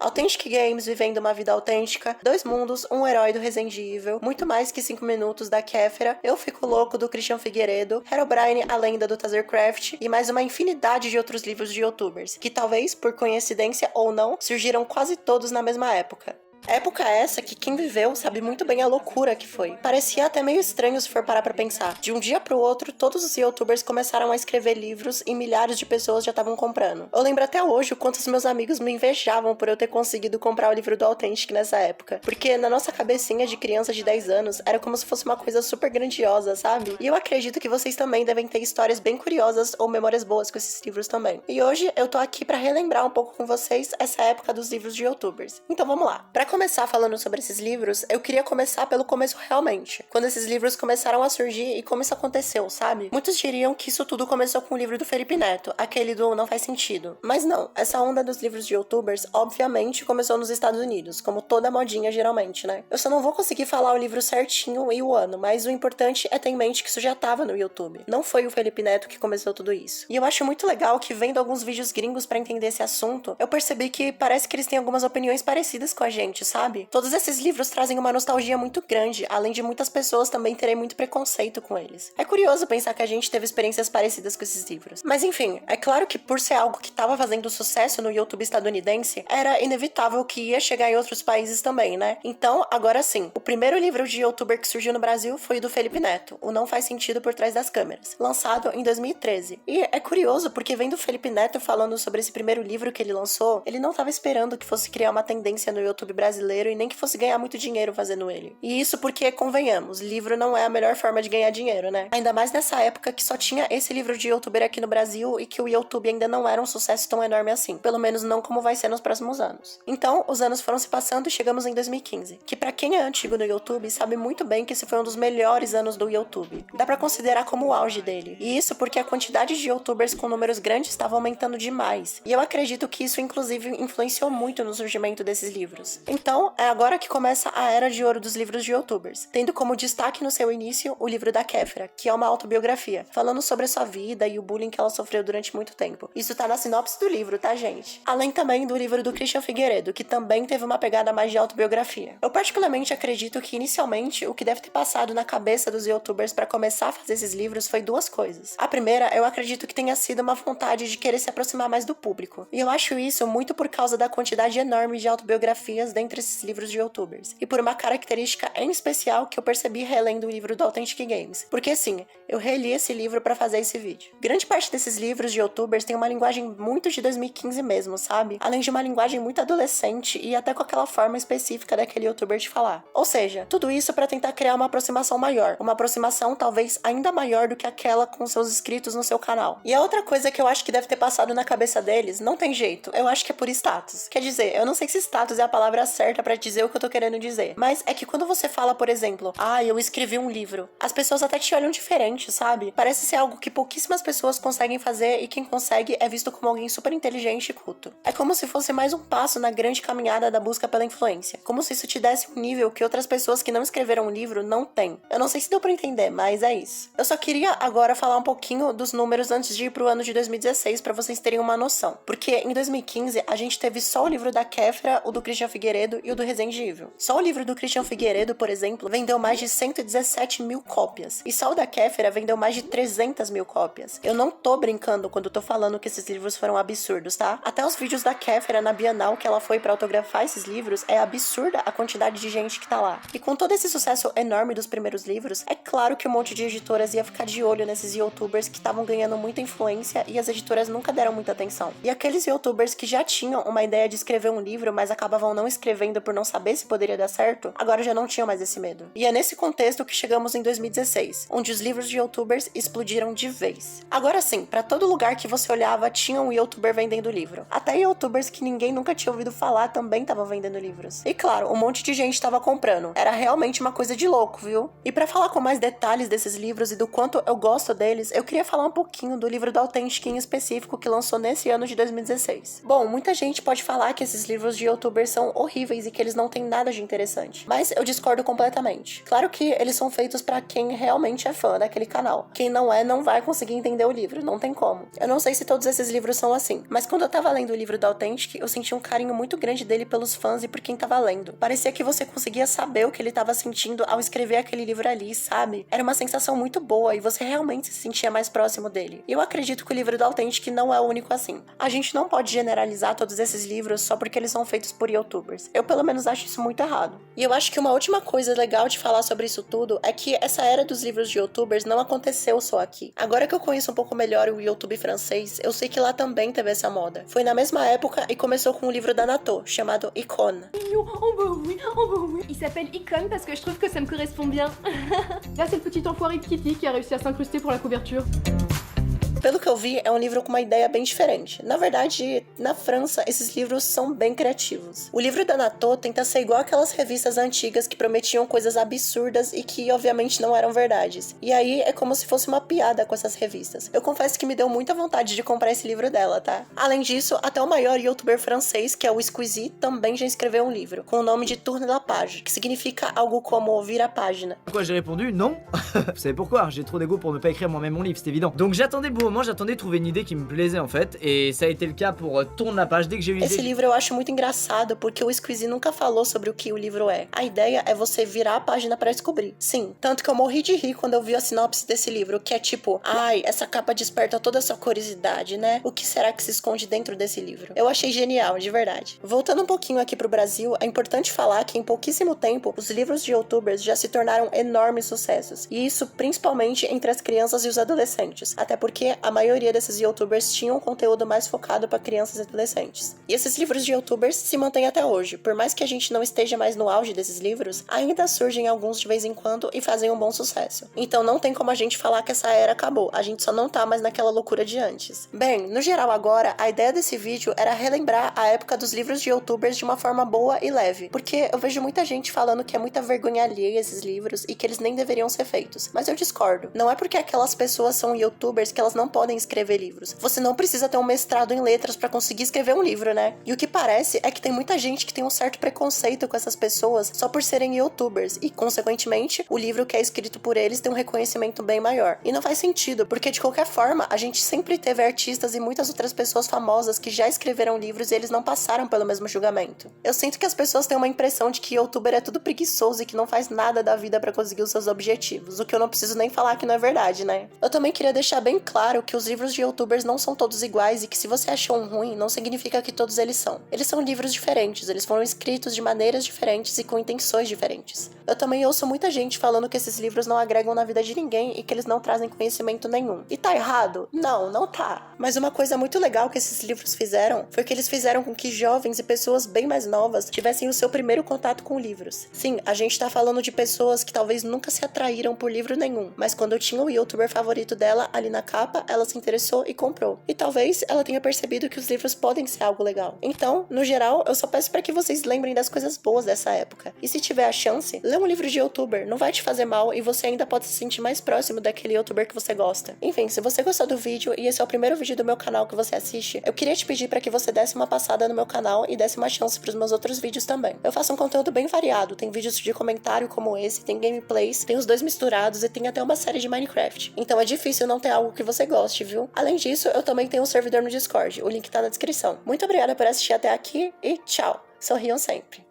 Authentic Games vivendo uma vida autêntica, Dois Mundos, um herói do Resident Evil, Muito Mais que 5 Minutos da Kéfera, Eu Fico Louco do Christian Figueiredo, Herobrine, a Lenda do Tazercraft e mais uma infinidade de outros livros de youtubers, que talvez, por coincidência ou não, surgiram quase todos na mesma época. Época essa que quem viveu sabe muito bem a loucura que foi. Parecia até meio estranho se for parar pra pensar. De um dia pro outro, todos os youtubers começaram a escrever livros e milhares de pessoas já estavam comprando. Eu lembro até hoje o quanto os meus amigos me invejavam por eu ter conseguido comprar o livro do Authentic nessa época. Porque na nossa cabecinha de criança de 10 anos, era como se fosse uma coisa super grandiosa, sabe? E eu acredito que vocês também devem ter histórias bem curiosas ou memórias boas com esses livros também. E hoje eu tô aqui pra relembrar um pouco com vocês essa época dos livros de youtubers. Então vamos lá. Pra começar falando sobre esses livros, eu queria começar pelo começo realmente, quando esses livros começaram a surgir e como isso aconteceu, sabe? Muitos diriam que isso tudo começou com o livro do Felipe Neto, aquele do Não Faz Sentido. Mas não, essa onda dos livros de youtubers, obviamente, começou nos Estados Unidos, como toda modinha geralmente, né? Eu só não vou conseguir falar o livro certinho e o ano, mas o importante é ter em mente que isso já tava no YouTube. Não foi o Felipe Neto que começou tudo isso. E eu acho muito legal que, vendo alguns vídeos gringos pra entender esse assunto, eu percebi que parece que eles têm algumas opiniões parecidas com a gente, sabe? Todos esses livros trazem uma nostalgia muito grande, além de muitas pessoas também terem muito preconceito com eles. É curioso pensar que a gente teve experiências parecidas com esses livros. Mas enfim, é claro que por ser algo que estava fazendo sucesso no YouTube estadunidense, era inevitável que ia chegar em outros países também, né? Então, agora sim, o primeiro livro de youtuber que surgiu no Brasil foi o do Felipe Neto, o Não Faz Sentido por Trás das Câmeras, lançado em 2013. E é curioso porque vendo o Felipe Neto falando sobre esse primeiro livro que ele lançou, ele não estava esperando que fosse criar uma tendência no YouTube brasileiro e nem que fosse ganhar muito dinheiro fazendo ele. E isso porque, convenhamos, livro não é a melhor forma de ganhar dinheiro, né? Ainda mais nessa época que só tinha esse livro de youtuber aqui no Brasil e que o YouTube ainda não era um sucesso tão enorme assim. Pelo menos não como vai ser nos próximos anos. Então, os anos foram se passando e chegamos em 2015, que pra quem é antigo no YouTube sabe muito bem que esse foi um dos melhores anos do YouTube. Dá pra considerar como o auge dele. E isso porque a quantidade de youtubers com números grandes estava aumentando demais. E eu acredito que isso inclusive influenciou muito no surgimento desses livros. Então, é agora que começa a era de ouro dos livros de youtubers, tendo como destaque no seu início o livro da Kéfera, que é uma autobiografia, falando sobre a sua vida e o bullying que ela sofreu durante muito tempo. Isso tá na sinopse do livro, tá, gente? Além também do livro do Christian Figueiredo, que também teve uma pegada mais de autobiografia. Eu particularmente acredito que inicialmente o que deve ter passado na cabeça dos youtubers para começar a fazer esses livros foi duas coisas. A primeira, eu acredito que tenha sido uma vontade de querer se aproximar mais do público. E eu acho isso muito por causa da quantidade enorme de autobiografias dentre esses livros de youtubers. E por uma característica em especial que eu percebi relendo o livro do Authentic Games. Porque sim, eu reli esse livro pra fazer esse vídeo. Grande parte desses livros de youtubers tem uma linguagem muito de 2015 mesmo, sabe? Além de uma linguagem muito adolescente e até com aquela forma específica daquele youtuber de falar. Ou seja, tudo isso pra tentar criar uma aproximação maior. Uma aproximação talvez ainda maior do que aquela com seus inscritos no seu canal. E a outra coisa que eu acho que deve ter passado na cabeça deles, não tem jeito, eu acho que é por status. Quer dizer, eu não sei se status é a palavra certa pra dizer o que eu tô querendo dizer, mas é que quando você fala, por exemplo, eu escrevi um livro, as pessoas até te olham diferente, sabe? Parece ser algo que pouquíssimas pessoas conseguem fazer e quem consegue é visto como alguém super inteligente e culto. É como se fosse mais um passo na grande caminhada da busca pela influência. Como se isso te desse um nível que outras pessoas que não escreveram um livro não têm. Eu não sei se deu pra entender, mas é isso. Eu só queria agora falar um pouquinho dos números antes de ir pro ano de 2016 pra vocês terem uma noção. Porque em 2015 a gente teve só o livro da Kéfera, o do Christian Figueiredo e o do Resident Evil. Só o livro do Christian Figueiredo, por exemplo, vendeu mais de 117 mil cópias. E só o da Kéfera vendeu mais de 300 mil cópias. Eu não tô brincando quando tô falando que esses livros foram absurdos, tá? Até os vídeos da Kéfera na Bienal que ela foi pra autografar esses livros, é absurda a quantidade de gente que tá lá. E com todo esse sucesso enorme dos primeiros livros, é claro que um monte de editoras ia ficar de olho nesses youtubers que estavam ganhando muita influência e as editoras nunca deram muita atenção. E aqueles youtubers que já tinham uma ideia de escrever um livro, mas acabavam não escrevendo por não saber se poderia dar certo, agora já não tinham mais esse medo. E é nesse contexto que chegamos em 2016, onde os livros de youtubers explodiram de vez. Agora sim, pra todo lugar que você olhava tinha um youtuber vendendo livro. Até youtubers que ninguém nunca tinha ouvido falar também estavam vendendo livros. E claro, um monte de gente estava comprando. Era realmente uma coisa de louco, viu? E pra falar com mais detalhes desses livros e do quanto eu gosto deles, eu queria falar um pouquinho do livro do Authentic em específico que lançou nesse ano de 2016. Bom, muita gente pode falar que esses livros de youtubers são horríveis horríveis e que eles não têm nada de interessante. Mas eu discordo completamente. Claro que eles são feitos pra quem realmente é fã daquele canal. Quem não é, não vai conseguir entender o livro, não tem como. Eu não sei se todos esses livros são assim, mas quando eu tava lendo o livro da Authentic, eu senti um carinho muito grande dele pelos fãs e por quem tava lendo. Parecia que você conseguia saber o que ele tava sentindo ao escrever aquele livro ali, sabe? Era uma sensação muito boa e você realmente se sentia mais próximo dele. E eu acredito que o livro da Authentic não é o único assim. A gente não pode generalizar todos esses livros só porque eles são feitos por youtubers. Eu pelo menos acho isso muito errado. E eu acho que uma última coisa legal de falar sobre isso tudo é que essa era dos livros de youtubers não aconteceu só aqui. Agora que eu conheço um pouco melhor o YouTube francês, eu sei que lá também teve essa moda. Foi na mesma época e começou com um livro da Natô, chamado Icône. Il s'appelle Icône parce que je trouve que ça me correspond bien. Là, c'est le petit enfoiré de Kitty qui a réussi à s'incruster pour la couverture. Pelo que eu vi, é um livro com uma ideia bem diferente. Na verdade, na França, esses livros são bem criativos. O livro da Natô tenta ser igual aquelas revistas antigas que prometiam coisas absurdas e que, obviamente, não eram verdades. E aí, é como se fosse uma piada com essas revistas. Eu confesso que me deu muita vontade de comprar esse livro dela, tá? Além disso, até o maior youtuber francês, que é o Squeezie, também já escreveu um livro, com o nome de Tourne la page, que significa algo como vir a página. Pourquoi j'ai répondu non. Vous savez pourquoi? J'ai trop d'ego pour ne pas écrire moi-même mon livre, c'est évident. Donc j'attendais beau moment, j'attendais de trouver une idée qui me plaisait en fait, et ça a été le cas pour Tourne la page. Dès que j'ai eu une Esse idée... livro eu acho muito engraçado porque o Squeezie nunca falou sobre o que o livro é. A ideia é você virar a página pra descobrir. Sim, tanto que eu morri de rir quando eu vi a sinopse desse livro, que é tipo, ai, essa capa desperta toda a sua curiosidade, né? O que será que se esconde dentro desse livro? Eu achei genial, de verdade. Voltando um pouquinho aqui pro Brasil, é importante falar que em pouquíssimo tempo, os livros de youtubers já se tornaram enormes sucessos. E isso principalmente entre as crianças e os adolescentes. Até porque a maioria desses youtubers tinham um conteúdo mais focado para crianças e adolescentes. E esses livros de youtubers se mantêm até hoje. Por mais que a gente não esteja mais no auge desses livros, ainda surgem alguns de vez em quando e fazem um bom sucesso. Então não tem como a gente falar que essa era acabou, a gente só não tá mais naquela loucura de antes. Bem, no geral agora, a ideia desse vídeo era relembrar a época dos livros de youtubers de uma forma boa e leve, porque eu vejo muita gente falando que é muita vergonha alheia esses livros e que eles nem deveriam ser feitos. Mas eu discordo. Não é porque aquelas pessoas são youtubers que elas não podem escrever livros. Você não precisa ter um mestrado em letras pra conseguir escrever um livro, né? E o que parece é que tem muita gente que tem um certo preconceito com essas pessoas só por serem youtubers e, consequentemente, o livro que é escrito por eles tem um reconhecimento bem maior. E não faz sentido, porque de qualquer forma, a gente sempre teve artistas e muitas outras pessoas famosas que já escreveram livros e eles não passaram pelo mesmo julgamento. Eu sinto que as pessoas têm uma impressão de que youtuber é tudo preguiçoso e que não faz nada da vida pra conseguir os seus objetivos, o que eu não preciso nem falar que não é verdade, né? Eu também queria deixar bem claro que os livros de youtubers não são todos iguais e que se você achou um ruim, não significa que todos eles são. Eles são livros diferentes, eles foram escritos de maneiras diferentes e com intenções diferentes. Eu também ouço muita gente falando que esses livros não agregam na vida de ninguém e que eles não trazem conhecimento nenhum. E tá errado? Não, não tá. Mas uma coisa muito legal que esses livros fizeram foi que eles fizeram com que jovens e pessoas bem mais novas tivessem o seu primeiro contato com livros. Sim, a gente tá falando de pessoas que talvez nunca se atraíram por livro nenhum, mas quando tinha o youtuber favorito dela ali na capa, ela se interessou e comprou. E talvez ela tenha percebido que os livros podem ser algo legal. Então, no geral, eu só peço pra que vocês lembrem das coisas boas dessa época. E se tiver a chance, lê um livro de youtuber, não vai te fazer mal e você ainda pode se sentir mais próximo daquele youtuber que você gosta. Enfim, se você gostou do vídeo e esse é o primeiro vídeo do meu canal que você assiste, eu queria te pedir pra que você desse uma passada no meu canal e desse uma chance pros meus outros vídeos também. Eu faço um conteúdo bem variado, tem vídeos de comentário como esse, tem gameplays, tem os dois misturados e tem até uma série de Minecraft. Então é difícil não ter algo que você goste, viu? Além disso, eu também tenho um servidor no Discord, o link tá na descrição. Muito obrigada por assistir até aqui e tchau! Sorriam sempre!